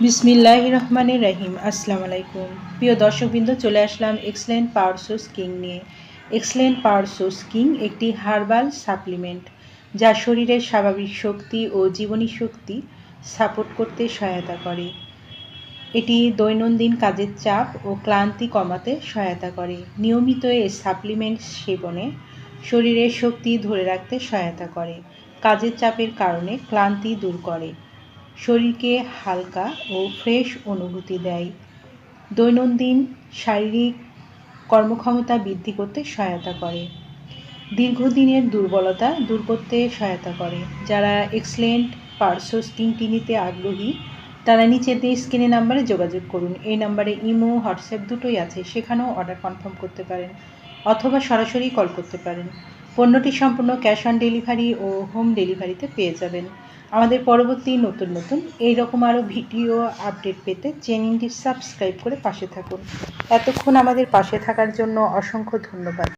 বিসমিল্লাহির রহমানির রহিম। আসসালামু আলাইকুম প্রিয় দর্শকবৃন্দ, চলে আসলাম এক্সেলেন্ট পাওয়ার সোর্স কিং নিয়ে। এক্সেলেন্ট পাওয়ার সোর্স কিং একটি হার্বাল সাপ্লিমেন্ট যা শরীরের স্বাভাবিক শক্তি ও জীবনী শক্তি সাপোর্ট করতে সহায়তা করে। এটি দৈনন্দিন কাজের চাপ ও ক্লান্তি কমাতে সহায়তা করে। নিয়মিত এই সাপ্লিমেন্ট সেবনে শরীরের শক্তি ধরে রাখতে সহায়তা করে, কাজের চাপের কারণে ক্লান্তি দূর করে, শরীরকে হালকা ও ফ্রেশ অনুভূতি দেয়, দৈনন্দিন শারীরিক কর্মক্ষমতা বৃদ্ধি করতে সহায়তা করে, দীর্ঘদিনের দুর্বলতা দূর করতে সহায়তা করে। যারা এক্সেলেন্ট পাওয়ার সোর্স কিংটি নিতে আগ্রহী তারা নিচের দিয়ে স্ক্রিনে নাম্বারে যোগাযোগ করুন। এই নাম্বারে ইমো, হোয়াটসঅ্যাপ দুটোই আছে, সেখানেও অর্ডার কনফার্ম করতে পারেন অথবা সরাসরি কল করতে পারেন। পণ্যটি সম্পূর্ণ ক্যাশ অন ডেলিভারি ও হোম ডেলিভারিতে পেয়ে যাবেন। আমাদের পরবর্তী নতুন এইরকম আরও ভিডিও আপডেট পেতে চ্যানেলটি সাবস্ক্রাইব করে পাশে থাকুন। এতক্ষণ আমাদের পাশে থাকার জন্য অসংখ্য ধন্যবাদ।